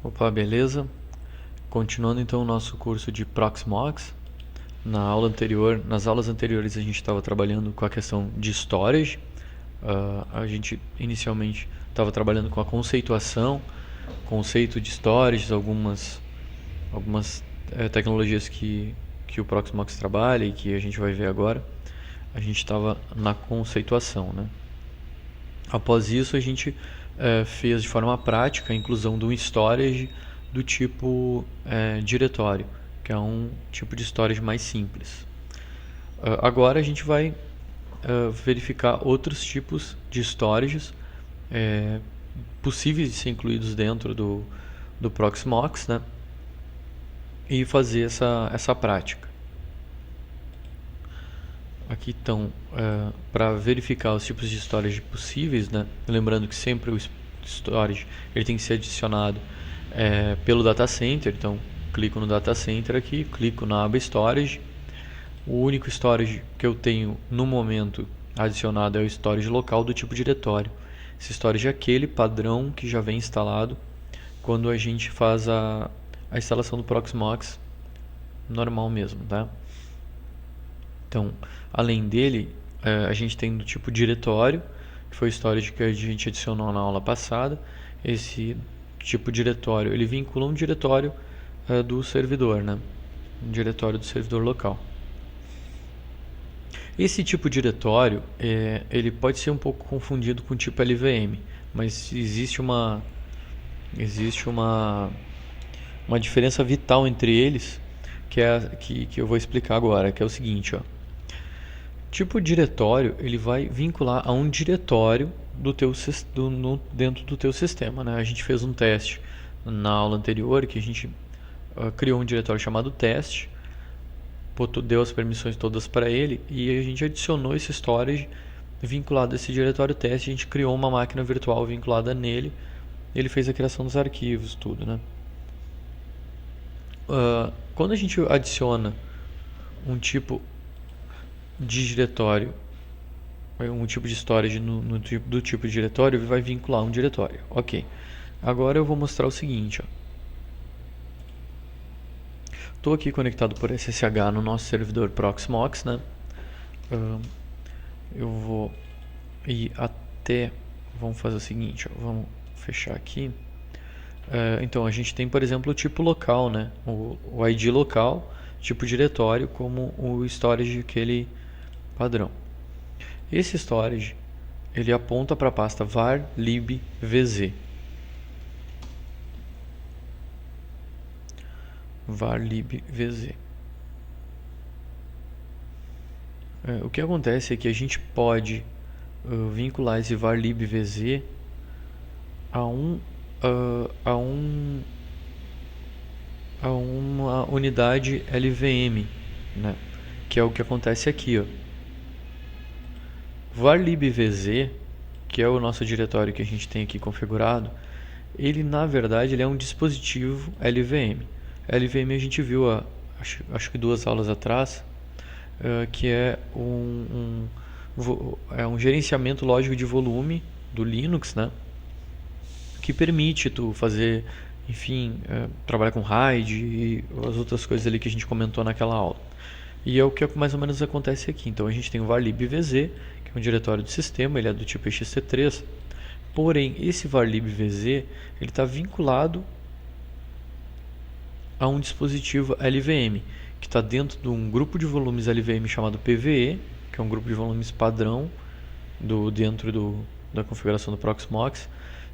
Opa, beleza? Continuando então o nosso curso de Proxmox. Nas aulas anteriores a gente estava trabalhando com a questão de storage. A gente inicialmente estava trabalhando com a conceituação, conceito de storage, algumas tecnologias que o Proxmox trabalha e que a gente vai ver agora. A gente estava na conceituação, né? Após isso, a gente fez de forma prática a inclusão de um storage do tipo diretório, que é um tipo de storage mais simples. Agora a gente vai verificar outros tipos de storages possíveis de ser incluídos dentro do Proxmox, né? E fazer essa prática. Aqui estão para verificar os tipos de storage possíveis, né? Lembrando que sempre o storage ele tem que ser adicionado pelo data center. Então clico no data center aqui, clico na aba storage. O único storage que eu tenho no momento adicionado é o storage local do tipo diretório. Esse storage é aquele padrão que já vem instalado quando a gente faz a instalação do Proxmox normal mesmo, tá? Então, além dele, a gente tem do tipo diretório, que foi o storage que a gente adicionou na aula passada. Esse tipo diretório, ele vincula um diretório do servidor, né? Um diretório do servidor local. Esse tipo diretório, ele pode ser um pouco confundido com o tipo LVM, mas existe uma diferença vital entre eles, que eu vou explicar agora, que é o seguinte, ó. Tipo diretório, ele vai vincular a um diretório dentro do teu sistema, né? A gente fez um teste na aula anterior que a gente criou um diretório chamado teste, deu as permissões todas para ele e a gente adicionou esse storage vinculado a esse diretório teste. A gente criou uma máquina virtual vinculada nele. Ele fez a criação dos arquivos, tudo, né? Quando a gente adiciona um tipo de diretório, um tipo de storage do tipo de diretório, ele vai vincular um diretório. Ok. Agora eu vou mostrar o seguinte, estou aqui conectado por SSH no nosso servidor Proxmox, né? Eu vou ir até... Vamos fazer o seguinte, vamos fechar aqui. Então a gente tem, por exemplo, o tipo local, né? O ID local, tipo diretório, como o storage aquele padrão. Esse storage ele aponta para a pasta var lib vz. var lib vz. O que acontece é que a gente pode vincular esse var lib vz a uma unidade LVM, né? Que é o que acontece aqui, ó. var lib vz, que é o nosso diretório que a gente tem aqui configurado, ele na verdade ele é um dispositivo LVM. LVM a gente viu acho que 2 aulas atrás, que é um gerenciamento lógico de volume do Linux, né? Que permite tu fazer, enfim, trabalhar com RAID e as outras coisas ali que a gente comentou naquela aula. E é o que mais ou menos acontece aqui. Então a gente tem o var lib vz, que é um diretório do sistema, ele é do tipo ext3. Porém, esse var lib vz ele está vinculado a um dispositivo LVM, que está dentro de um grupo de volumes LVM chamado PVE, que é um grupo de volumes padrão dentro da configuração do Proxmox,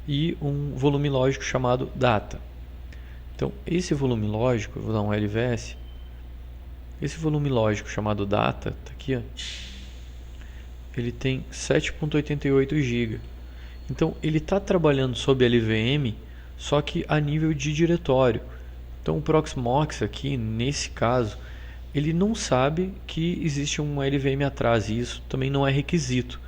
e um volume lógico chamado data. Então, esse volume lógico, eu vou dar um LVS, esse volume lógico chamado data, tá aqui, ó, ele tem 7.88 GB. Então, ele está trabalhando sob LVM, só que a nível de diretório. Então, o Proxmox aqui, nesse caso, ele não sabe que existe um LVM atrás, e isso também não é requisito.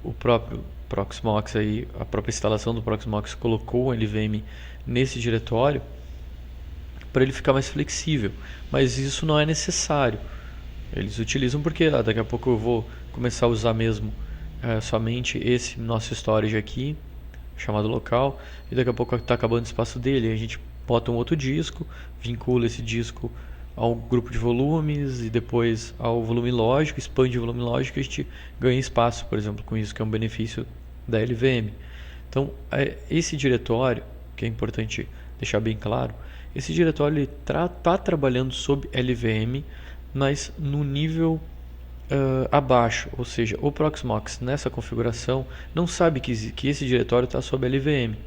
O próprio Proxmox aí, a própria instalação do Proxmox colocou um LVM nesse diretório para ele ficar mais flexível, mas isso não é necessário. Eles utilizam porque daqui a pouco eu vou começar a usar mesmo somente esse nosso storage aqui, chamado local, e daqui a pouco está acabando o espaço dele, a gente bota um outro disco, vincula esse disco ao grupo de volumes e depois ao volume lógico, expande o volume lógico e a gente ganha espaço, por exemplo, com isso, que é um benefício da LVM. Então, esse diretório, que é importante deixar bem claro, esse diretório está trabalhando sob LVM, mas no nível abaixo, ou seja, o Proxmox nessa configuração não sabe que esse diretório está sob LVM.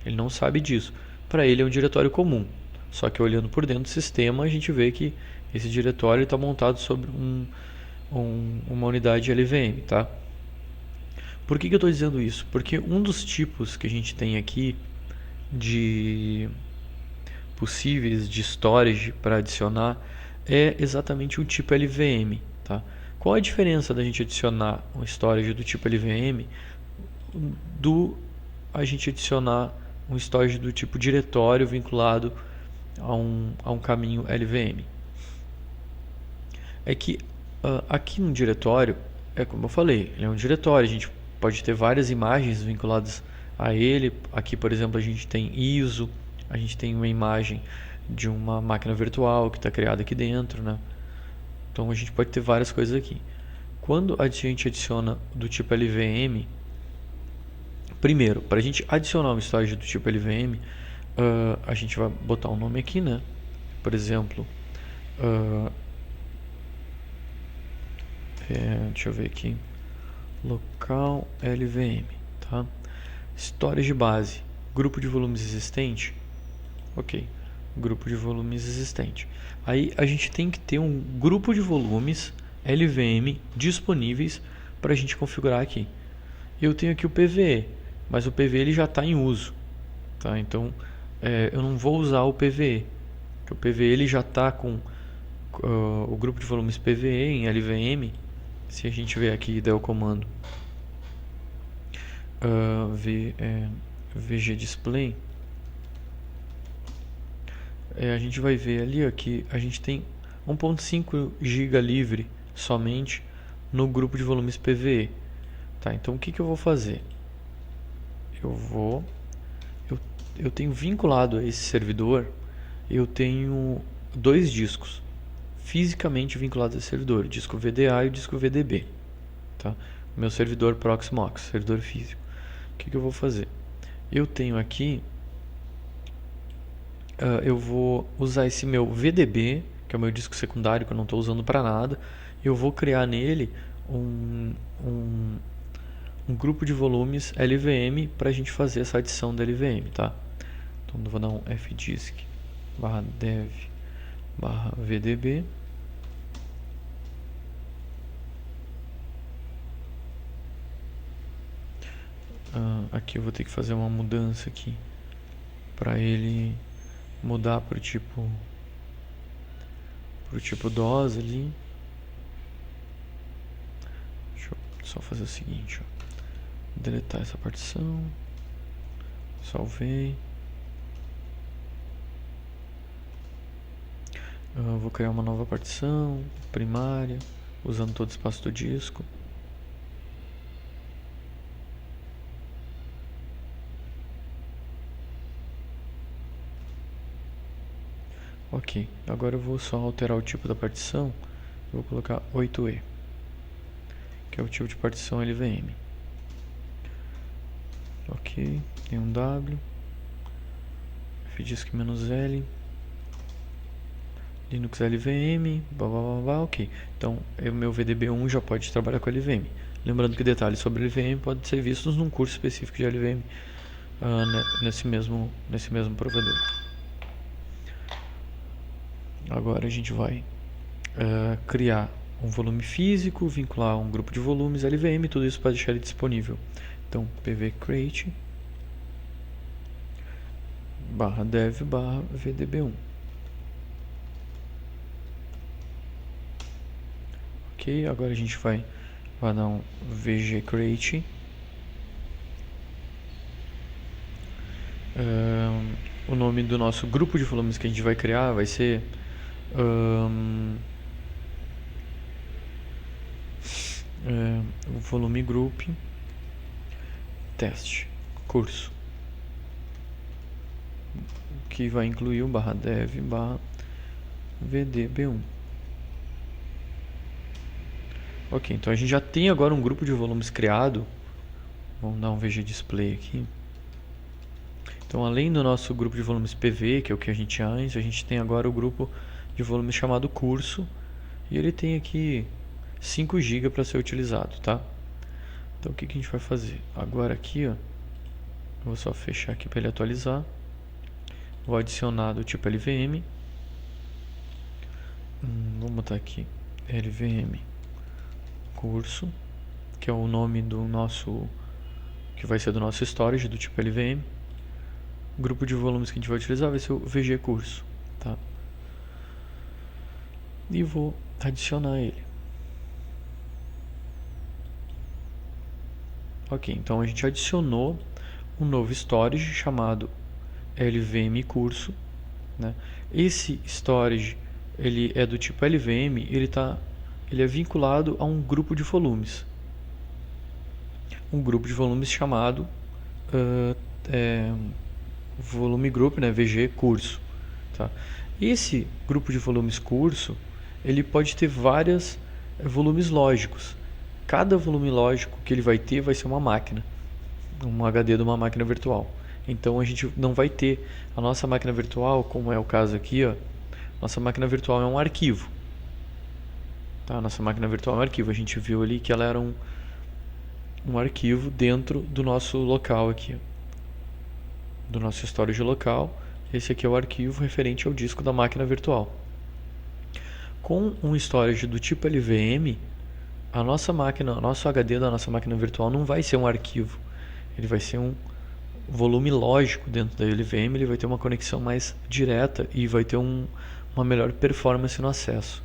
Ele não sabe disso. Para ele é um diretório comum. Só que olhando por dentro do sistema, a gente vê que esse diretório está montado sobre uma unidade LVM, tá? Por que eu estou dizendo isso? Porque um dos tipos que a gente tem aqui de possíveis de storage para adicionar é exatamente o tipo LVM, tá? Qual a diferença da gente adicionar um storage do tipo LVM do a gente adicionar um storage do tipo diretório vinculado a um caminho LVM? É que aqui no diretório, é como eu falei, ele é um diretório, a gente pode ter várias imagens vinculadas a ele. Aqui, por exemplo, a gente tem ISO, a gente tem uma imagem de uma máquina virtual que está criada aqui dentro, né? Então a gente pode ter várias coisas aqui. Quando a gente adiciona do tipo LVM, primeiro, para a gente adicionar um storage do tipo LVM, a gente vai botar um nome aqui, né? Por exemplo, deixa eu ver aqui, local LVM, tá? Storage base, grupo de volumes existente, ok, grupo de volumes existente. Aí a gente tem que ter um grupo de volumes LVM disponíveis para a gente configurar aqui. Eu tenho aqui o PVE, mas o PVE ele já está em uso, tá? Então eu não vou usar o PVE, porque o PVE ele já está com o grupo de volumes PVE em LVM. Se a gente ver aqui e der o comando VG Display, a gente vai ver ali que a gente tem 1.5 GB livre somente no grupo de volumes PVE. Tá, então o que eu vou fazer? Eu tenho vinculado a esse servidor, eu tenho dois discos fisicamente vinculados a esse servidor, o disco VDA e o disco VDB, tá? Meu servidor Proxmox, servidor físico. O que eu vou fazer? Eu tenho aqui, eu vou usar esse meu VDB, que é o meu disco secundário que eu não estou usando para nada. Eu vou criar nele um grupo de volumes LVM para a gente fazer essa adição da LVM, tá? Então eu vou dar um fdisk /dev /vdb. Aqui eu vou ter que fazer uma mudança aqui para ele mudar para o tipo DOS ali. Deixa eu só fazer o seguinte, deletar essa partição, salvei. Eu vou criar uma nova partição primária usando todo o espaço do disco. Ok, agora eu vou só alterar o tipo da partição. Eu vou colocar 8E, que é o tipo de partição LVM. Ok, tem um W, fdisk-L, Linux LVM, blá blá blá blá, ok. Então, o meu VDB1 já pode trabalhar com LVM. Lembrando que detalhes sobre LVM podem ser vistos num curso específico de LVM nesse mesmo provedor. Agora a gente vai criar um volume físico, vincular um grupo de volumes LVM, tudo isso para deixar ele disponível. Então, pv-create /dev /vdb1. Ok, agora a gente vai dar um vg-create o nome do nosso grupo de volumes que a gente vai criar vai ser volume group teste curso. que vai incluir o /dev /vdb1. Ok, então a gente já tem agora um grupo de volumes criado. Vamos dar um VG Display aqui. Então, além do nosso grupo de volumes PV, que é o que a gente tinha antes, a gente tem agora o grupo de volumes chamado curso. E ele tem aqui 5 GB para ser utilizado, tá? Então, o que a gente vai fazer? Agora aqui, ó, eu vou só fechar aqui para ele atualizar. Vou adicionar do tipo LVM. Vamos botar aqui LVM curso, que é o nome do nosso, que vai ser do nosso storage do tipo LVM. O grupo de volumes que a gente vai utilizar vai ser o VG curso, tá? E vou adicionar ele. Ok, então a gente adicionou um novo storage chamado LVM curso, né? Esse storage ele é do tipo LVM, ele é vinculado a um grupo de volumes. Um grupo de volumes chamado volume group, né, VG curso, tá? Esse grupo de volumes curso, ele pode ter vários volumes lógicos. Cada volume lógico que ele vai ter vai ser uma máquina, um HD de uma máquina virtual. Então a gente não vai ter a nossa máquina virtual, como é o caso aqui, ó. Nossa máquina virtual é um arquivo, tá? Nossa máquina virtual é um arquivo. A gente viu ali que ela era um arquivo dentro do nosso local aqui, ó, do nosso storage local. Esse aqui é o arquivo referente ao disco da máquina virtual. Com um storage do tipo LVM, a nossa máquina, o nosso HD da nossa máquina virtual não vai ser um arquivo, ele vai ser um volume lógico dentro da LVM. Ele vai ter uma conexão mais direta e vai ter uma melhor performance no acesso.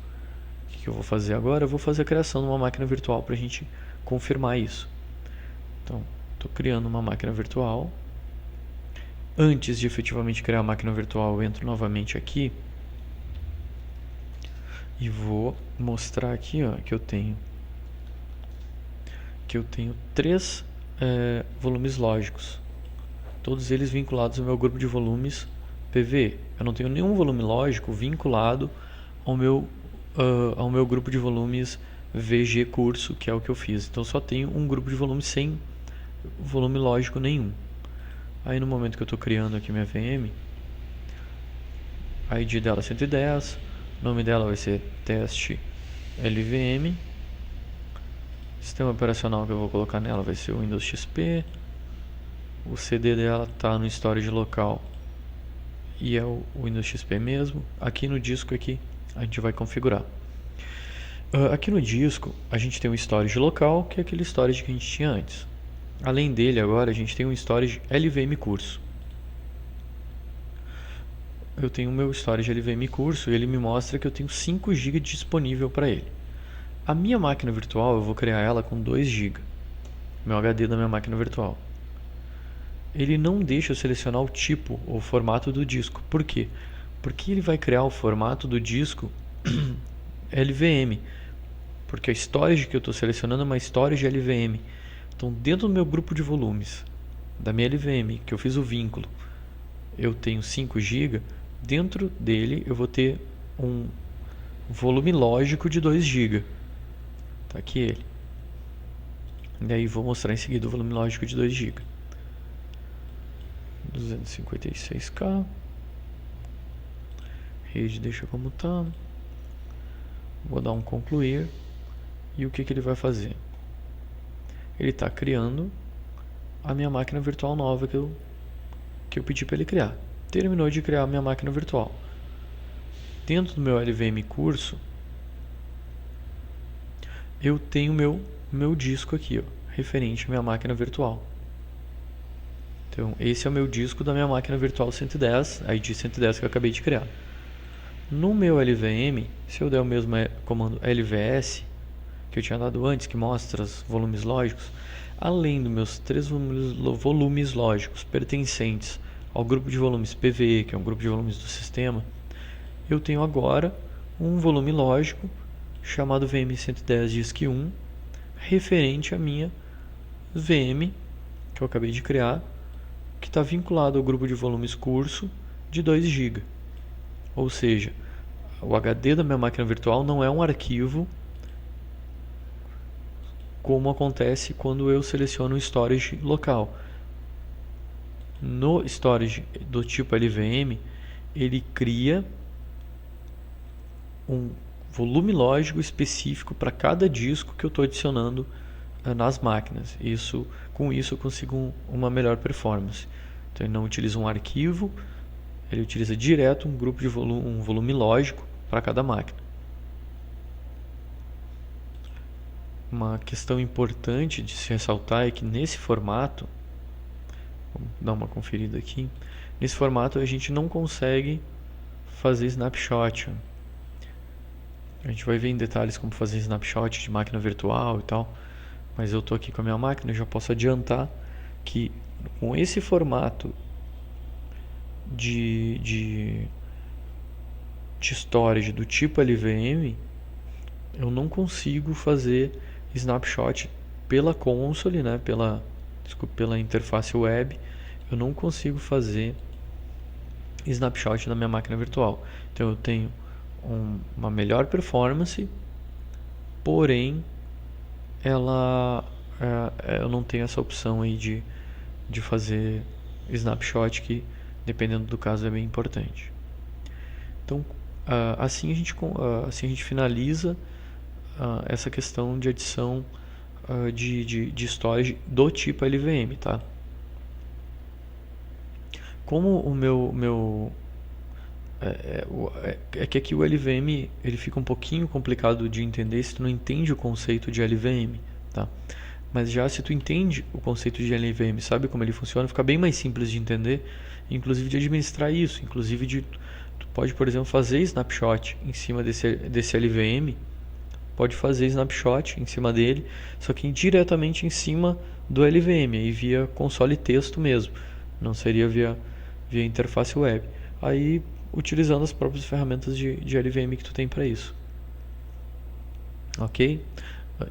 O que eu vou fazer agora? Eu vou fazer a criação de uma máquina virtual para a gente confirmar isso. Então, estou criando uma máquina virtual. Antes de efetivamente criar a máquina virtual, eu entro novamente aqui e vou mostrar aqui, ó, que eu tenho 3 volumes lógicos, todos eles vinculados ao meu grupo de volumes PV. Eu não tenho nenhum volume lógico vinculado ao meu grupo de volumes VG curso, que é o que eu fiz. Então só tenho um grupo de volumes sem volume lógico nenhum. Aí no momento que eu estou criando aqui minha VM, a ID dela é 110, o nome dela vai ser teste LVM, sistema operacional que eu vou colocar nela vai ser o Windows XP, o CD dela está no storage local e é o Windows XP mesmo. Aqui no disco aqui a gente vai configurar. Aqui no disco a gente tem um storage local, que é aquele storage que a gente tinha antes. Além dele agora a gente tem um storage LVM curso. Eu tenho o meu storage LVM curso e ele me mostra que eu tenho 5 GB disponível para ele. A minha máquina virtual eu vou criar ela com 2 GB, meu HD da minha máquina virtual. Ele não deixa eu selecionar o tipo ou formato do disco. Por quê? Porque ele vai criar o formato do disco LVM, porque a storage que eu estou selecionando é uma storage LVM. Então, dentro do meu grupo de volumes da minha LVM, que eu fiz o vínculo, eu tenho 5 GB. Dentro dele eu vou ter um volume lógico de 2 GB. Tá aqui ele. E aí vou mostrar em seguida o volume lógico de 2 GB. 256K. Rede deixa como tá. Vou dar um concluir. E o que ele vai fazer? Ele está criando a minha máquina virtual nova que eu pedi para ele criar. Terminou de criar a minha máquina virtual. Dentro do meu LVM curso, eu tenho meu disco aqui, ó, referente à minha máquina virtual. Então, esse é o meu disco da minha máquina virtual 110, a ID 110 que eu acabei de criar. No meu LVM, se eu der o mesmo comando LVS, que eu tinha dado antes, que mostra os volumes lógicos, além dos meus 3 volumes lógicos pertencentes ao grupo de volumes PVE, que é um grupo de volumes do sistema, eu tenho agora um volume lógico chamado VM110 Disk 1, referente à minha VM, que eu acabei de criar, que está vinculado ao grupo de volumes curso de 2 GB. Ou seja, o HD da minha máquina virtual não é um arquivo como acontece quando eu seleciono o storage local. No storage do tipo LVM, ele cria um volume lógico específico para cada disco que eu estou adicionando nas máquinas. Com isso eu consigo uma melhor performance. Então ele não utiliza um arquivo, ele utiliza direto um grupo de um volume lógico para cada máquina. Uma questão importante de se ressaltar é que nesse formato, vamos dar uma conferida aqui, nesse formato a gente não consegue fazer snapshot. A gente vai ver em detalhes como fazer snapshot de máquina virtual e tal, mas eu estou aqui com a minha máquina e já posso adiantar que com esse formato de storage do tipo LVM, eu não consigo fazer snapshot pela console, né, pela interface web, eu não consigo fazer snapshot da minha máquina virtual. Então eu tenho uma melhor performance, porém eu não tenho essa opção aí de fazer snapshot, que dependendo do caso é bem importante. Então assim a gente finaliza essa questão de adição de storage do tipo LVM, tá? Como o meu é que aqui o LVM ele fica um pouquinho complicado de entender se tu não entende o conceito de LVM, tá? Mas já se tu entende o conceito de LVM, sabe como ele funciona, fica bem mais simples de entender, inclusive de administrar isso, tu pode, por exemplo, fazer snapshot em cima desse LVM, pode fazer snapshot em cima dele, só que diretamente em cima do LVM, aí via console texto mesmo, não seria via interface web. Aí utilizando as próprias ferramentas de LVM que tu tem para isso. Ok?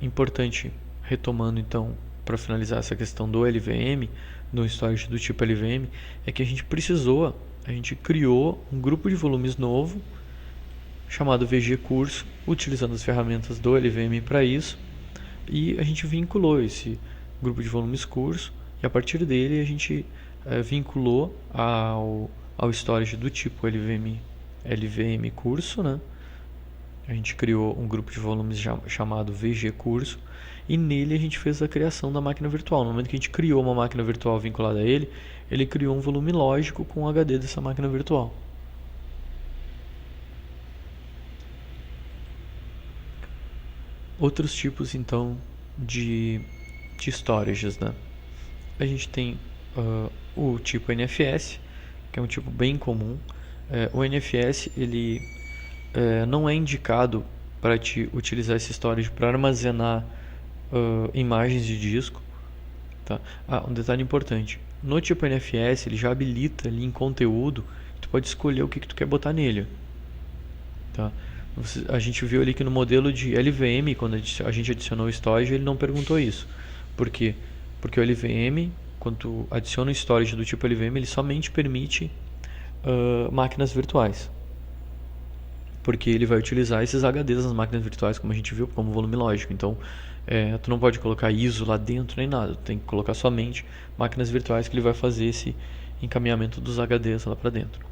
Importante, retomando então, para finalizar essa questão do LVM, no storage do tipo LVM, é que a gente criou um grupo de volumes novo, chamado VG Curso, utilizando as ferramentas do LVM para isso, e a gente vinculou esse grupo de volumes curso, e a partir dele a gente vinculou ao storage do tipo LVM curso, né? A gente criou um grupo de volumes chamado VG curso, e nele a gente fez a criação da máquina virtual. No momento que a gente criou uma máquina virtual vinculada a ele criou um volume lógico com o HD dessa máquina virtual. Outros tipos então de storages, né? A gente tem o tipo NFS, que é um tipo bem comum. O NFS ele não é indicado para te utilizar esse storage para armazenar imagens de disco, tá? Um detalhe importante: no tipo NFS ele já habilita ali em conteúdo, tu pode escolher o que tu quer botar nele, tá? A gente viu ali que no modelo de LVM, quando a gente adicionou o storage, ele não perguntou isso. Por quê? Porque o LVM, quando tu adiciona o storage do tipo LVM, ele somente permite máquinas virtuais. Porque ele vai utilizar esses HDs nas máquinas virtuais, como a gente viu, como volume lógico. Então, tu não pode colocar ISO lá dentro nem nada. Tu tem que colocar somente máquinas virtuais, que ele vai fazer esse encaminhamento dos HDs lá para dentro.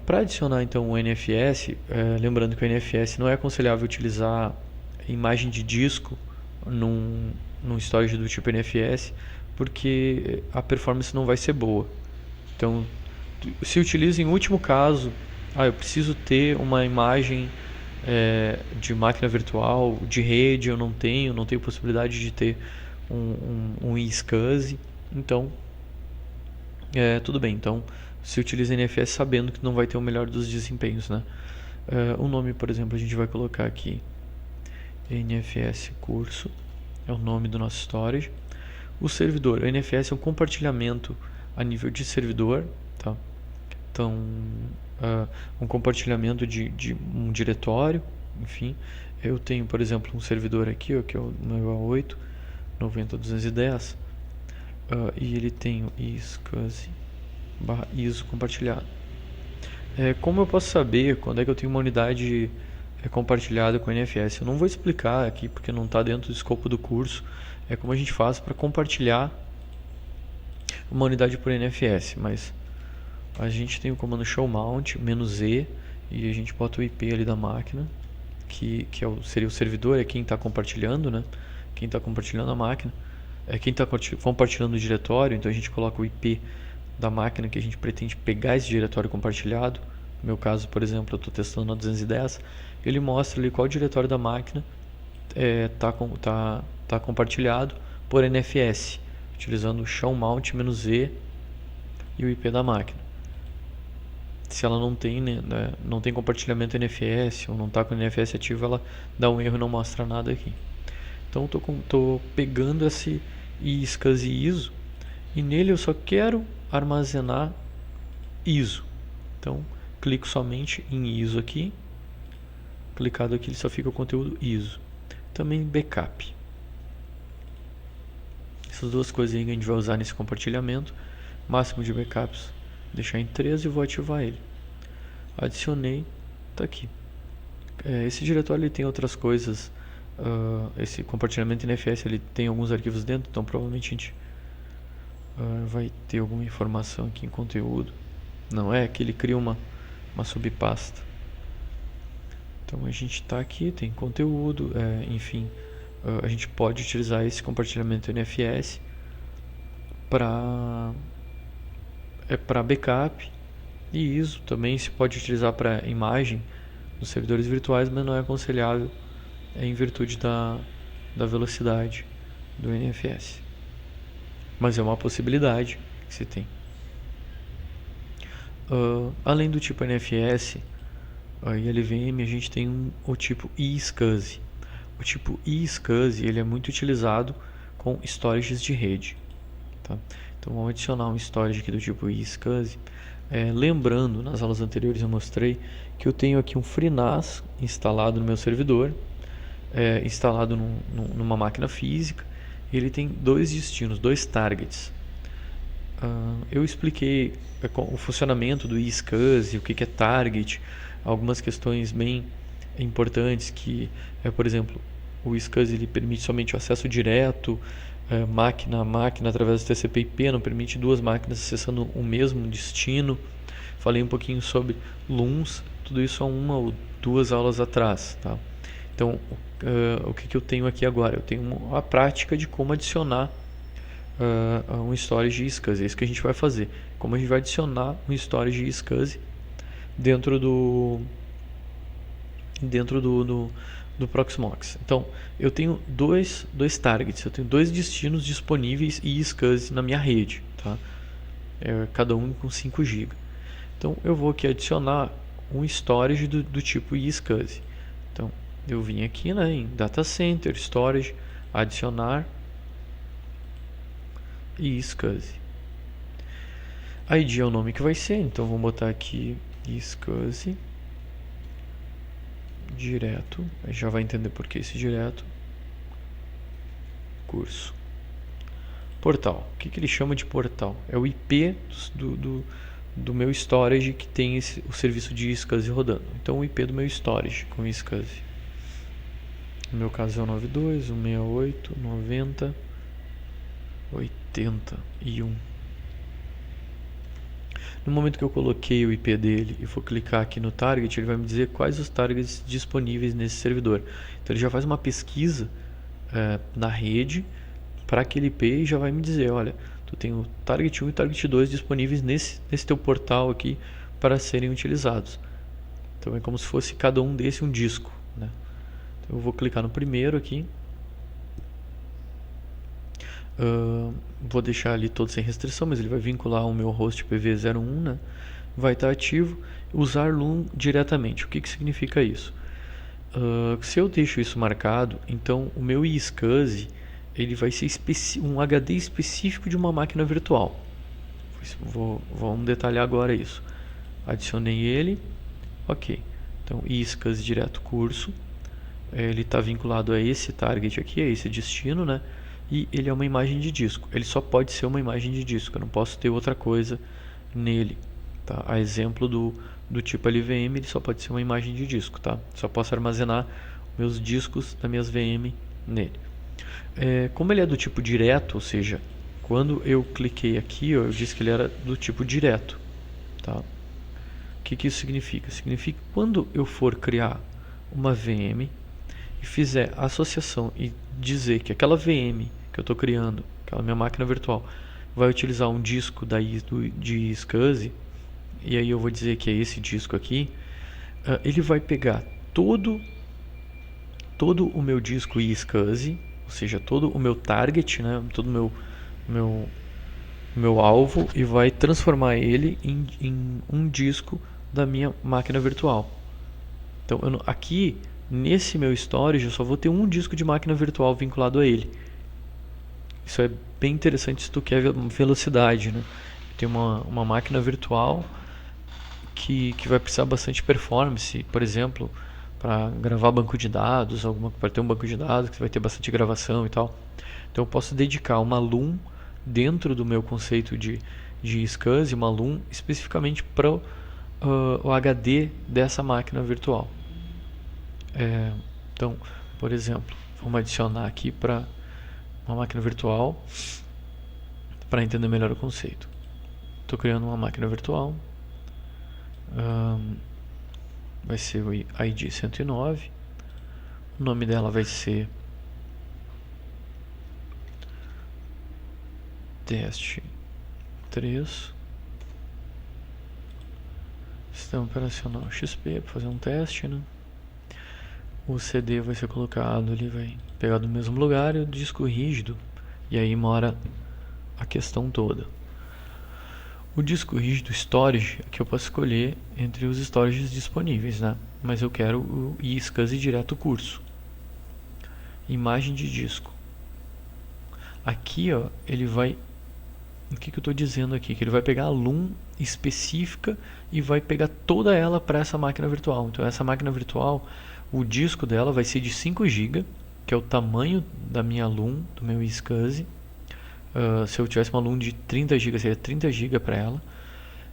Para adicionar então o NFS, lembrando que o NFS não é aconselhável utilizar imagem de disco num storage do tipo NFS, porque a performance não vai ser boa. Então, se utiliza em último caso, eu preciso ter uma imagem de máquina virtual, de rede, eu não tenho possibilidade de ter um iSCSI, então tudo bem. Então se utiliza NFS sabendo que não vai ter o melhor dos desempenhos, né? O nome, por exemplo, a gente vai colocar aqui NFS curso, é o nome do nosso storage. O servidor, o NFS é um compartilhamento a nível de servidor, tá? Então, um compartilhamento de um diretório, enfim. Eu tenho, por exemplo, um servidor aqui, que é o meu A8 90.210, e ele tem o iSCSI ISO compartilhado. Como eu posso saber quando é que eu tenho uma unidade compartilhada com NFS? Eu não vou explicar aqui porque não está dentro do escopo do curso. É como a gente faz para compartilhar uma unidade por NFS, mas a gente tem o comando show mount -e e a gente bota o IP ali da máquina, que seria o servidor, é quem está compartilhando, né? Quem está compartilhando a máquina, é quem está compartilhando o diretório. Então a gente coloca o IP da máquina que a gente pretende pegar esse diretório compartilhado. No meu caso, por exemplo, eu estou testando na 210. Ele mostra ali qual diretório da máquina tá compartilhado por NFS, utilizando o show mount -e e o IP da máquina. Se ela não tem, não tem compartilhamento NFS ou não está com o NFS ativo, ela dá um erro e não mostra nada aqui. Então estou pegando esse SCSI ISO e nele eu só quero armazenar ISO. Então clico somente em ISO aqui. Clicado aqui ele só fica o conteúdo ISO. Também backup. Essas duas coisas aí que a gente vai usar nesse compartilhamento. Máximo de backups, deixar em 13 e vou ativar ele. Adicionei, está aqui. Esse diretório ele tem outras coisas. Esse compartilhamento NFS ele tem alguns arquivos dentro, então provavelmente a gente vai ter alguma informação aqui em conteúdo. Não é que ele cria uma subpasta. Então a gente está aqui, tem conteúdo, enfim, a gente pode utilizar esse compartilhamento NFS para backup, e ISO também se pode utilizar para imagem nos servidores virtuais, mas não é aconselhável em virtude da velocidade do NFS. Mas é uma possibilidade que se tem. Além do tipo NFS e LVM, a gente tem o tipo iSCSI. O tipo iSCSI ele é muito utilizado com storages de rede. Tá? Então vamos adicionar um storage aqui do tipo iSCSI. Lembrando, nas aulas anteriores eu mostrei que eu tenho aqui um FreeNAS instalado no meu servidor, instalado numa máquina física. Ele tem dois destinos, dois targets. Eu expliquei o funcionamento do iSCSI, o que é target, algumas questões bem importantes que, por exemplo, o iSCSI ele permite somente o acesso direto, máquina a máquina através do TCP/IP, não permite duas máquinas acessando o mesmo destino. Falei um pouquinho sobre LUNs, tudo isso há uma ou duas aulas atrás, tá? Então, o que eu tenho aqui agora? Eu tenho a prática de como adicionar um storage de iSCSI. É isso que a gente vai fazer. Como a gente vai adicionar um storage de iSCSI dentro do Proxmox. Então, eu tenho dois targets, eu tenho dois destinos disponíveis e iSCSI na minha rede, tá? Cada um com 5 GB. Então, eu vou aqui adicionar um storage do tipo iSCSI. Então, eu vim aqui, né, em Data Center, Storage, adicionar iSCSI. ID é o nome que vai ser, então vou botar aqui iSCSI direto, já vai entender por que esse direto. Curso. Portal. O que ele chama de portal? É o IP do meu storage que tem o serviço de iSCSI rodando. Então o IP do meu storage com iSCSI. No meu caso é o 92.168.90.81. No momento que eu coloquei o IP dele e for clicar aqui no target, ele vai me dizer quais os targets disponíveis nesse servidor. Então ele já faz uma pesquisa na rede para aquele IP e já vai me dizer, olha, tu tem o target 1 e o target 2 disponíveis nesse teu portal aqui para serem utilizados. Então é como se fosse cada um desse um disco, né? Então eu vou clicar no primeiro aqui. Vou deixar ali todo sem restrição, mas ele vai vincular o meu host PV01, né? Vai estar ativo. Usar LUN diretamente. O que significa isso? Se eu deixo isso marcado, então o meu iSCSI ele vai ser um HD específico de uma máquina virtual. Vamos detalhar agora isso. Adicionei ele. Ok. Então iSCSI direto curso. Ele está vinculado a esse target aqui, a esse destino, né? E ele é uma imagem de disco. Ele só pode ser uma imagem de disco. Eu não posso ter outra coisa nele, tá? A exemplo do tipo LVM, ele só pode ser uma imagem de disco, tá? Só posso armazenar meus discos das minhas VM nele. Como ele é do tipo direto, ou seja, quando eu cliquei aqui, eu disse que ele era do tipo direto, tá? O que isso significa? Significa que quando eu for criar uma VM e fizer a associação e dizer que aquela VM que eu estou criando, aquela minha máquina virtual, vai utilizar um disco de SCSI, e aí eu vou dizer que é esse disco aqui, ele vai pegar todo o meu disco SCSI, ou seja, todo o meu target, né, todo o meu alvo, e vai transformar ele em um disco da minha máquina virtual. Então aqui nesse meu storage eu só vou ter um disco de máquina virtual vinculado a ele. Isso é bem interessante se tu quer velocidade, né? Tem uma máquina virtual que vai precisar bastante performance, por exemplo, para gravar banco de dados, para ter um banco de dados que vai ter bastante gravação e tal. Então eu posso dedicar uma LUN dentro do meu conceito de SCSI, uma LUN especificamente para o HD dessa máquina virtual. Então, por exemplo, vamos adicionar aqui para uma máquina virtual para entender melhor o conceito. Estou criando uma máquina virtual. Vai ser o ID 109. O nome dela vai ser teste 3. Sistema operacional XP para fazer um teste, né? O CD vai ser colocado, ele vai pegar do mesmo lugar, e o disco rígido, e aí mora a questão toda. O disco rígido storage, que eu posso escolher entre os storages disponíveis, né? Mas eu quero o SCSI direto curso. Imagem de disco. Aqui, ó, ele vai... O que eu estou dizendo aqui? Que ele vai pegar a LUN específica e vai pegar toda ela para essa máquina virtual. Então essa máquina virtual, o disco dela vai ser de 5 GB, que é o tamanho da minha LUN, do meu SCSI. Se eu tivesse uma LUN de 30 GB, seria 30 GB para ela.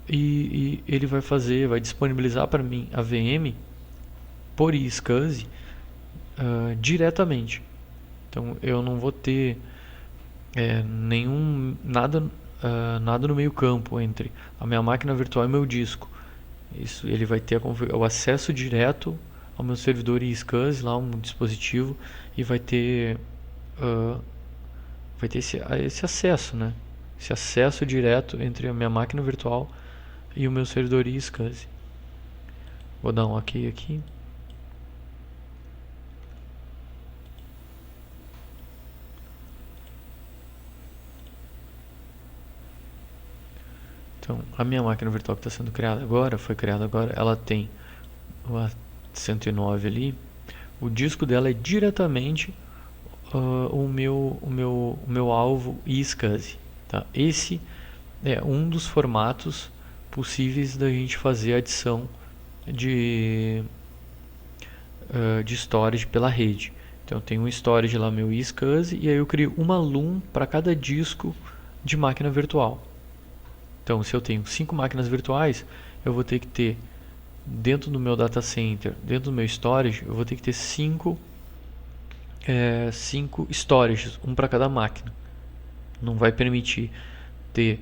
E ele vai disponibilizar para mim a VM por SCSI diretamente. Então eu não vou ter nada no meio campo entre a minha máquina virtual e meu disco. Isso, ele vai ter o acesso direto ao meu servidor SCSI, lá um dispositivo, e vai ter esse acesso, né? Esse acesso direto entre a minha máquina virtual e o meu servidor SCSI. Vou dar um OK aqui. Então, a minha máquina virtual que está sendo criada agora, ela tem a 109 ali. O disco dela é diretamente o meu alvo SCSI, tá? Esse é um dos formatos possíveis da gente fazer a adição de storage pela rede. Então eu tenho um storage lá, meu SCSI, e aí eu crio uma LUN para cada disco de máquina virtual. Então, se eu tenho 5 máquinas virtuais, eu vou ter que ter dentro do meu data center, dentro do meu storage, eu vou ter que ter 5 storages, um para cada máquina. Não vai permitir ter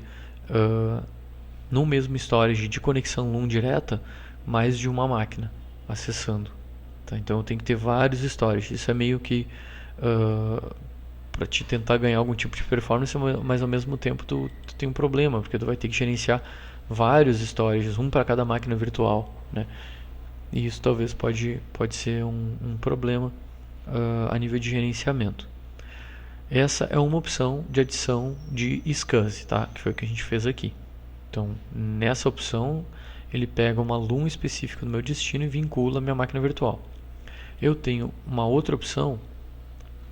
no mesmo storage de conexão LUN direta mais de uma máquina acessando. Tá? Então eu tenho que ter vários storages. Isso é meio que para te tentar ganhar algum tipo de performance, mas ao mesmo tempo tu tem um problema, porque tu vai ter que gerenciar vários storages, um para cada máquina virtual, né? E isso talvez pode ser um problema a nível de gerenciamento. Essa é uma opção de adição de SCSI, tá? Que foi o que a gente fez aqui. Então, nessa opção, ele pega uma LUN específica do meu destino e vincula a minha máquina virtual. Eu tenho uma outra opção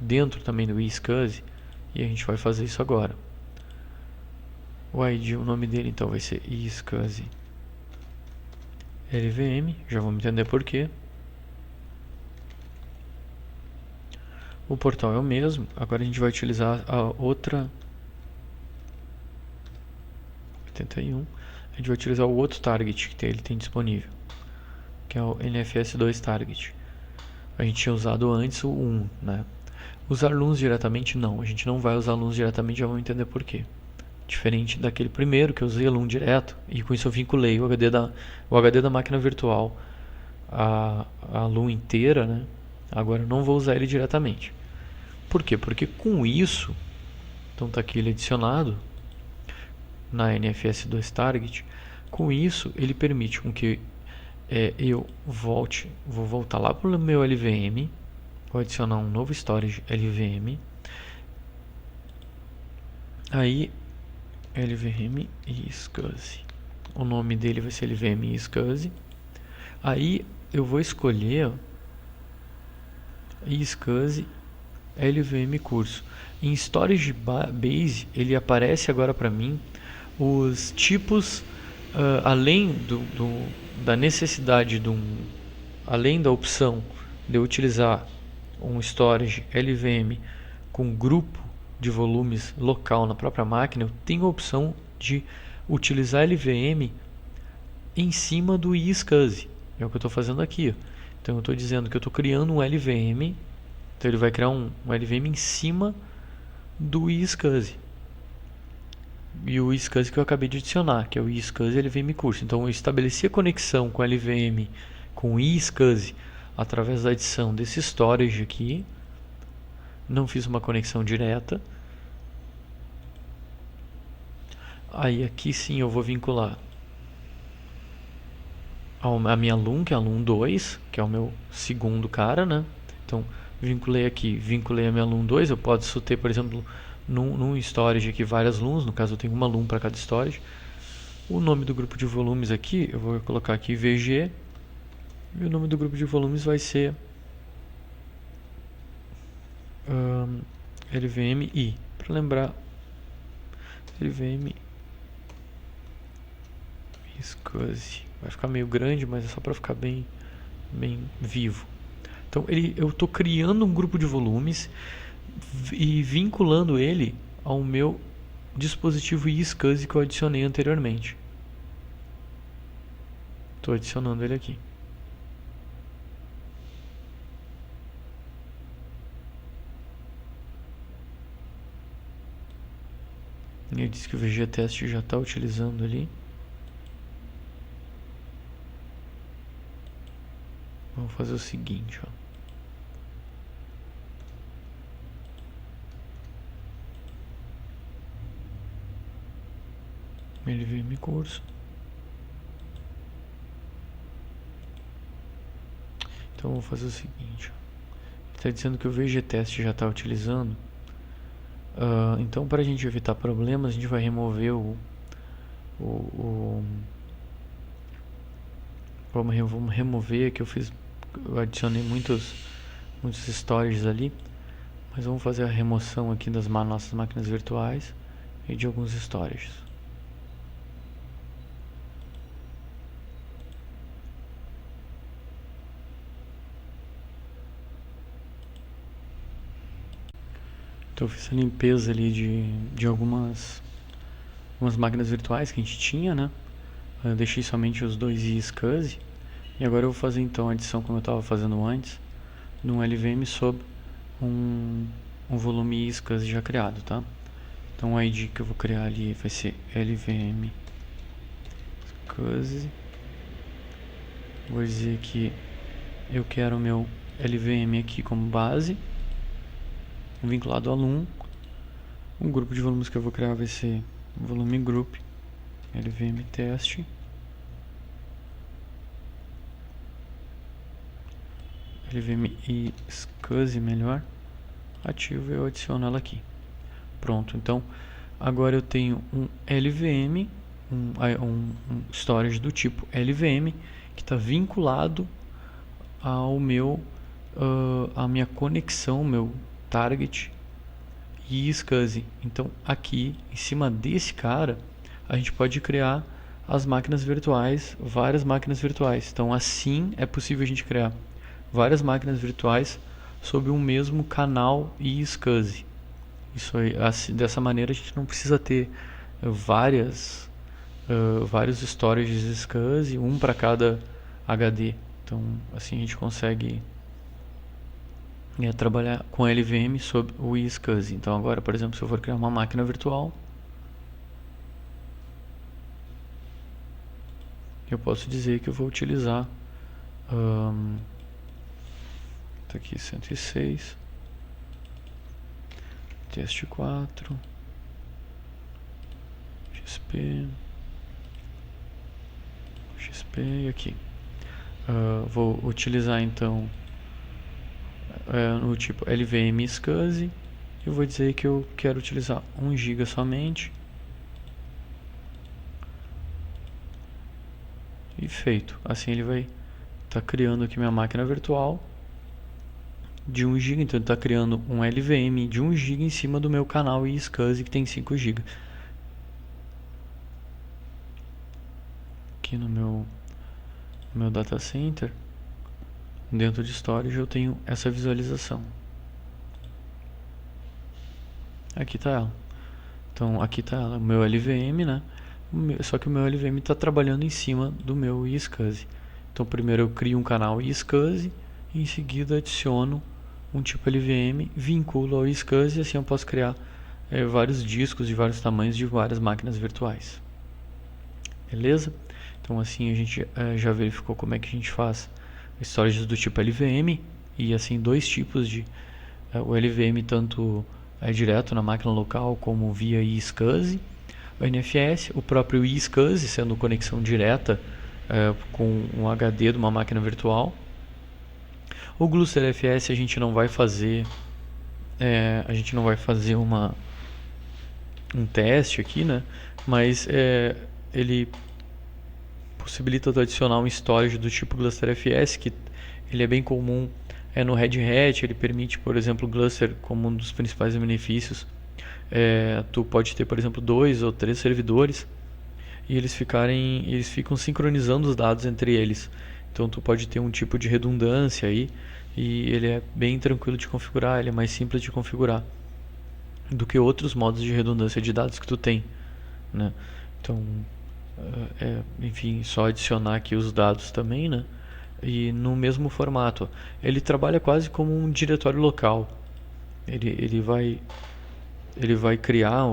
dentro também do SCSI, e a gente vai fazer isso agora. O ID, o nome dele então vai ser SCSI LVM, já vamos entender por quê. O portal é o mesmo, agora a gente vai utilizar a outra. 71, a gente vai utilizar o outro target que ele tem disponível, que é o NFS2 target. A gente tinha usado antes o 1, né? Usar LUNs diretamente não, a gente não vai usar LUNs diretamente, já vamos entender por quê. Diferente daquele primeiro que eu usei LUN direto, e com isso eu vinculei o HD da máquina virtual a LUN inteira, né? Agora eu não vou usar ele diretamente. Por quê? Porque com isso, então está aqui ele adicionado na NFS2 Target, com isso ele permite com que eu vou voltar lá para o meu LVM, vou adicionar um novo storage LVM, aí LVM e SCSI, o nome dele vai ser LVM e SCSI, aí eu vou escolher SCSI LVM curso. Em Storage Base ele aparece agora para mim os tipos, além da necessidade além da opção de eu utilizar um storage LVM com grupo de volumes local na própria máquina, eu tenho a opção de utilizar LVM em cima do iSCSI. É o que eu estou fazendo aqui. Então eu estou dizendo que eu estou criando um LVM, então ele vai criar um LVM em cima do iSCSI. E o iSCSI que eu acabei de adicionar, que é o iSCSI LVM curso. Então eu estabeleci a conexão com o LVM, com o iSCSI, através da adição desse storage aqui. Não fiz uma conexão direta. Aí aqui sim eu vou vincular a minha LUN, que é a LUN 2, que é o meu segundo cara, né? Então vinculei aqui, vinculei a minha LUN 2. Eu posso ter, por exemplo, num storage aqui várias LUNs, no caso eu tenho uma LUN para cada storage. O nome do grupo de volumes aqui, eu vou colocar aqui VG, e o nome do grupo de volumes vai ser LVMI, para lembrar, LVM SCSI. Vai ficar meio grande, mas é só para ficar bem vivo. Então eu estou criando um grupo de volumes e vinculando ele ao meu dispositivo iSCSI que eu adicionei anteriormente. Estou adicionando ele aqui. Ele diz que o VGTest já está utilizando ali. Vamos fazer o seguinte, ó. LVM curso. Então vou fazer o seguinte, está dizendo que o VGTest já está utilizando. Então, para a gente evitar problemas, a gente vai remover vamos remover que eu adicionei muitos storages ali, mas vamos fazer a remoção aqui das nossas máquinas virtuais e de alguns storages. Então eu fiz a limpeza ali de algumas máquinas virtuais que a gente tinha, né? Eu deixei somente os dois iSCSI. E agora eu vou fazer então a adição, como eu estava fazendo antes, num LVM sobre um volume iSCSI já criado, tá? Então o ID que eu vou criar ali vai ser LVM SCSI. Vou dizer que eu quero o meu LVM aqui como base, vinculado ao LUN. O grupo de volumes que eu vou criar vai ser volume group LVM teste. LVM e SCSI melhor. Ativo e eu adiciono ela aqui. Pronto, então agora eu tenho um LVM, um storage do tipo LVM que está vinculado ao a minha conexão, meu target e SCSI. Então aqui em cima desse cara a gente pode criar as máquinas virtuais, várias máquinas virtuais. Então assim é possível a gente criar várias máquinas virtuais sob um mesmo canal e SCSI. Isso aí, assim, dessa maneira a gente não precisa ter várias vários storages SCSI, um para cada HD. Então assim a gente consegue trabalhar com LVM sobre o SCSI. Então agora, por exemplo, se eu for criar uma máquina virtual, eu posso dizer que eu vou utilizar tá aqui 106 teste 4 XP e aqui vou utilizar então no tipo LVM SCSI. Eu vou dizer que eu quero utilizar 1 GB somente. E feito. Assim ele vai estar criando aqui minha máquina virtual de 1 GB. Então ele está criando um LVM de 1 GB em cima do meu canal SCSI que tem 5 GB. Aqui no meu data center, dentro de storage, eu tenho essa visualização. Aqui está ela. Então aqui está ela, o meu LVM, né? Só que o meu LVM está trabalhando em cima do meu SCSI. Então primeiro eu crio um canal SCSI e em seguida adiciono um tipo LVM, vinculo ao SCSI e assim eu posso criar vários discos de vários tamanhos de várias máquinas virtuais. Beleza? Então assim a gente já verificou como é que a gente faz storage do tipo LVM e assim 2 tipos de o LVM tanto direto na máquina local como via SCSI. O NFS, o próprio SCSI sendo conexão direta com um HD de uma máquina virtual. O Gluster FS a gente não vai fazer um teste aqui, né? Mas ele possibilita tu adicionar um storage do tipo Gluster FS, que ele é bem comum no Red Hat. Ele permite, por exemplo, o Gluster como um dos principais benefícios. Tu pode ter, por exemplo, 2 ou 3 servidores e eles ficam sincronizando os dados entre eles. Então tu pode ter um tipo de redundância aí e ele é bem tranquilo de configurar, ele é mais simples de configurar do que outros modos de redundância de dados que tu tem, né? Então, enfim, só adicionar aqui os dados também, né? E no mesmo formato. Ele trabalha quase como um diretório local. Ele vai criar,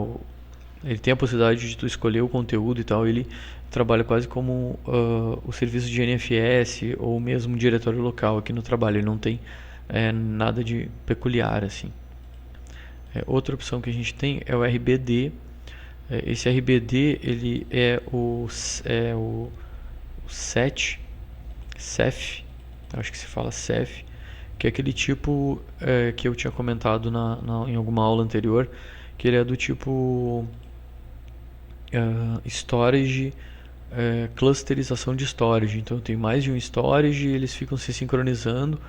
ele tem a possibilidade de tu escolher o conteúdo e tal. Ele trabalha quase como o serviço de NFS ou mesmo diretório local aqui no trabalho. Ele não tem nada de peculiar assim. Outra opção que a gente tem é o RBD. Esse RBD ele é o Ceph, acho que se fala Ceph, que é aquele tipo que eu tinha comentado em alguma aula anterior, que ele é do tipo storage, clusterização de storage. Então eu tenho mais de um storage e eles ficam se sincronizando,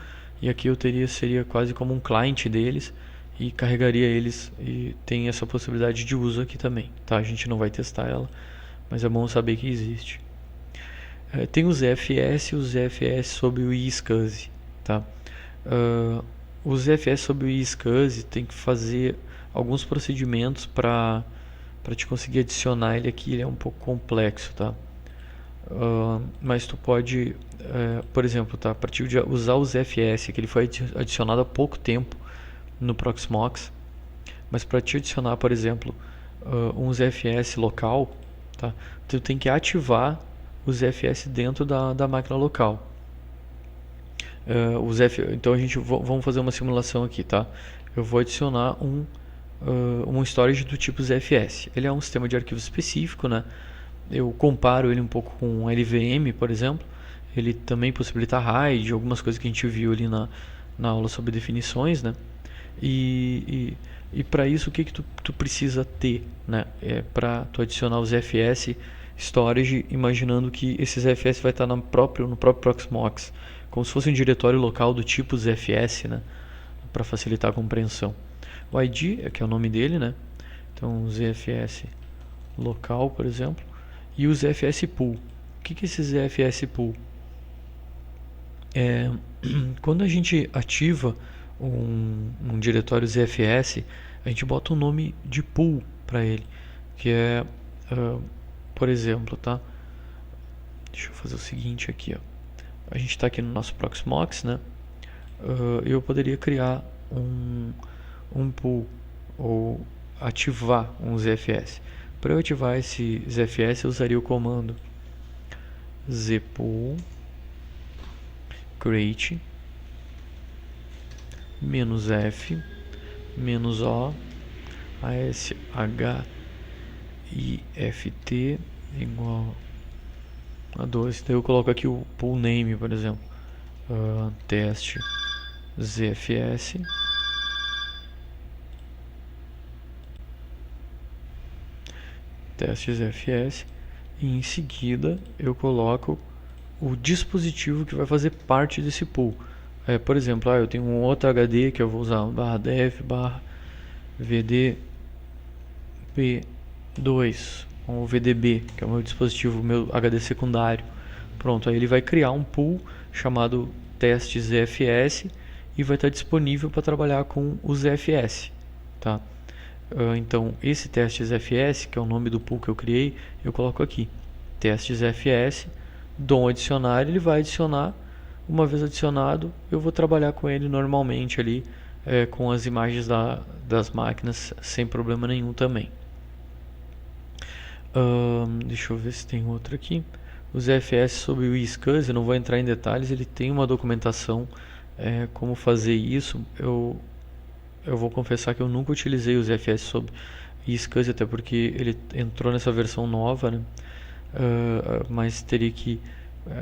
e aqui seria quase como um client deles e carregaria eles, e tem essa possibilidade de uso aqui também, tá? A gente não vai testar ela, mas é bom saber que existe. Tem os ZFS e os ZFS sob o SCSI, tá? Os ZFS sob o SCSI tem que fazer alguns procedimentos para te conseguir adicionar ele aqui. Ele é um pouco complexo, tá? Mas tu pode, por exemplo, tá? A partir de usar o ZFS, que ele foi adicionado há pouco tempo no Proxmox, mas para te adicionar, por exemplo, um ZFS local, tá? Tu tem que ativar o ZFS dentro da máquina local. Então vamos fazer uma simulação aqui, tá? Eu vou adicionar um storage do tipo ZFS. Ele é um sistema de arquivo específico, né? Eu comparo ele um pouco com um LVM, por exemplo. Ele também possibilita RAID, algumas coisas que a gente viu ali na aula sobre definições, né? E para isso, o que tu precisa ter, né? Para tu adicionar o ZFS storage, imaginando que esse ZFS vai estar no próprio Proxmox, como se fosse um diretório local do tipo ZFS, né? Para facilitar a compreensão. O ID, que é o nome dele, né? Então, ZFS local, por exemplo, e o ZFS pool. O que é esse ZFS pool? Quando a gente ativa um diretório ZFS, a gente bota um nome de pool para ele, que é por exemplo, tá? Deixa eu fazer o seguinte aqui, ó. A gente está aqui no nosso Proxmox, né? Eu poderia criar um pool ou ativar um ZFS. Para eu ativar esse ZFS, eu usaria o comando zpool create -f -o ashift igual a 2. Daí eu coloco aqui o pool name, por exemplo, teste ZFS. Teste ZFS. E em seguida eu coloco o dispositivo que vai fazer parte desse pool. Por exemplo, eu tenho um outro HD que eu vou usar /def /vdp2 ou VDB, que é o meu dispositivo, meu HD secundário. Pronto, aí ele vai criar um pool chamado teste ZFS e vai estar disponível para trabalhar com o ZFS, tá? Então, esse teste ZFS, que é o nome do pool que eu criei, eu coloco aqui, teste ZFS, dou um adicionar, ele vai adicionar. Uma vez adicionado, eu vou trabalhar com ele normalmente ali, com as imagens das máquinas, sem problema nenhum também. Deixa eu ver se tem outro aqui. O ZFS sobre o SCSI, eu não vou entrar em detalhes, ele tem uma documentação como fazer isso. Eu vou confessar que eu nunca utilizei o ZFS sobre SCSI, até porque ele entrou nessa versão nova, né? Mas teria que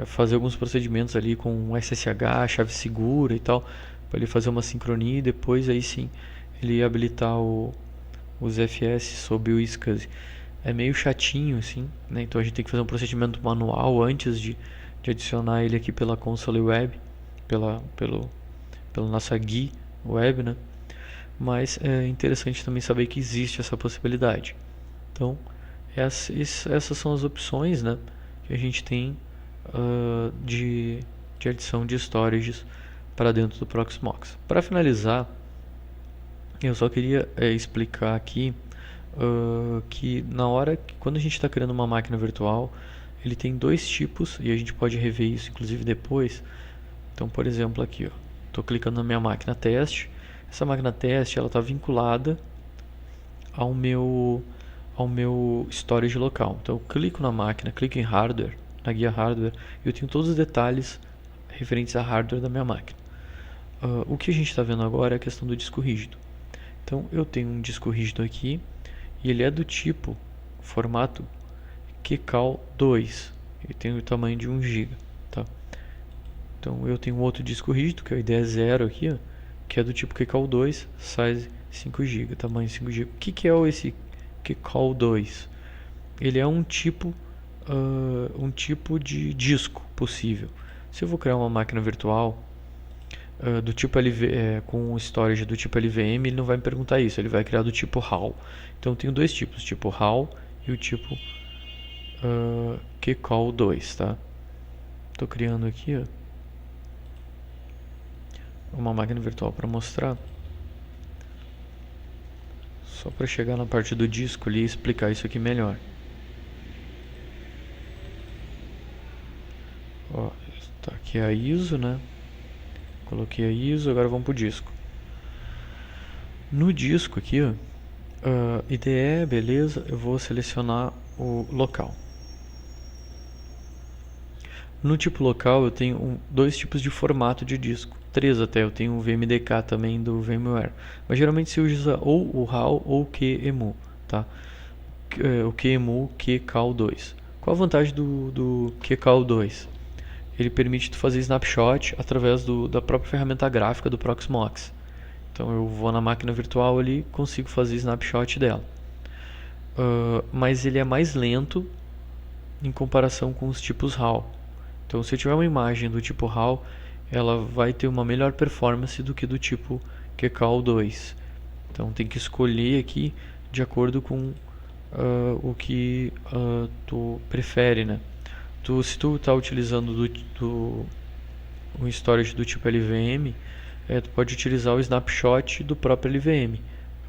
fazer alguns procedimentos ali com SSH, chave segura e tal, para ele fazer uma sincronia e depois aí sim ele habilitar os ZFS sob o SCSI. É meio chatinho assim, né? Então a gente tem que fazer um procedimento manual antes de adicionar ele aqui pela console web, pela nossa GUI web, né? Mas é interessante também saber que existe essa possibilidade. Então essas são as opções, né, que a gente tem de adição de storages para dentro do Proxmox. Para finalizar, eu só queria explicar aqui que quando a gente está criando uma máquina virtual, ele tem dois tipos e a gente pode rever isso inclusive depois. Então, por exemplo, aqui, estou clicando na minha máquina teste. Essa máquina teste ela está vinculada ao meu storage local. Então eu clico na máquina, clico em hardware, na guia hardware, e eu tenho todos os detalhes referentes a hardware da minha máquina. O que a gente está vendo agora é a questão do disco rígido. Então eu tenho um disco rígido aqui e ele é do tipo formato QCAL2. Ele tem o tamanho de 1 GB, tá? Então eu tenho outro disco rígido que é o IDE0 aqui, que é do tipo QCAL2, size 5 GB, tamanho 5 GB. O que é esse QCAL2? Ele é um tipo de disco possível. Se eu vou criar uma máquina virtual do tipo com storage do tipo LVM, ele não vai me perguntar isso, ele vai criar do tipo HAL. Então eu tenho dois tipos, o tipo HAL e o tipo QCAL2, tá? Estou criando aqui uma máquina virtual para mostrar. Só para chegar na parte do disco ali e explicar isso aqui melhor. Tá aqui a ISO, né? Coloquei a ISO, agora vamos pro disco. No disco aqui, IDE, beleza, eu vou selecionar o local. No tipo local eu tenho dois tipos de formato de disco. 3 até, eu tenho o VMDK também do VMware. Mas geralmente se usa ou o HAL ou o QEMU, tá? O QEMU QCAL2. Qual a vantagem do QCAL2? Ele permite tu fazer snapshot através da própria ferramenta gráfica do Proxmox. Então eu vou na máquina virtual ali e consigo fazer snapshot dela. Mas ele é mais lento em comparação com os tipos HAL. Então se eu tiver uma imagem do tipo HAL, ela vai ter uma melhor performance do que do tipo QCAL2. Então tem que escolher aqui de acordo com o que tu prefere, né? Se tu está utilizando um storage do tipo LVM, tu pode utilizar o snapshot do próprio LVM.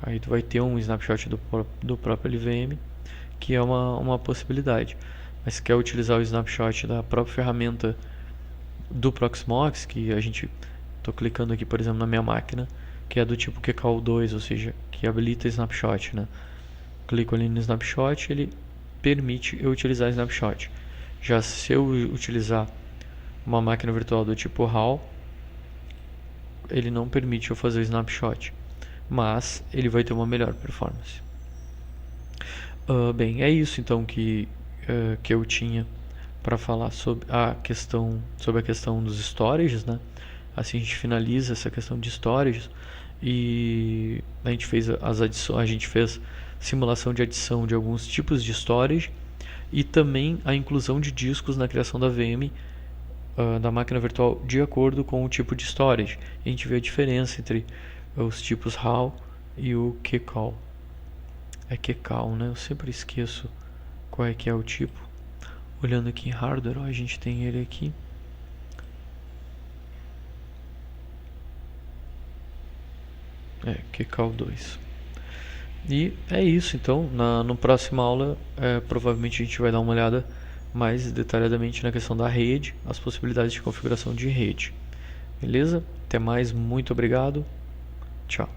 Aí tu vai ter um snapshot do próprio LVM que é uma possibilidade. Mas se quer utilizar o snapshot da própria ferramenta do Proxmox, que a gente, estou clicando aqui, por exemplo, na minha máquina, que é do tipo QCall2, ou seja, que habilita snapshot, né? Clico ali no snapshot, ele permite eu utilizar snapshot. Já se eu utilizar uma máquina virtual do tipo HAL, ele não permite eu fazer o snapshot, mas ele vai ter uma melhor performance. Bem, é isso então que eu tinha para falar sobre a questão dos storages, né? Assim a gente finaliza essa questão de storages e a gente fez as adições, a gente fez simulação de adição de alguns tipos de storage e também a inclusão de discos na criação da VM da máquina virtual de acordo com o tipo de storage. A gente vê a diferença entre os tipos HAL e o QCall. É QCall, né? Eu sempre esqueço qual é que é o tipo. Olhando aqui em hardware, ó, a gente tem ele aqui. QCall 2. E é isso, então, no próxima aula, provavelmente a gente vai dar uma olhada mais detalhadamente na questão da rede, as possibilidades de configuração de rede. Beleza? Até mais, muito obrigado. Tchau.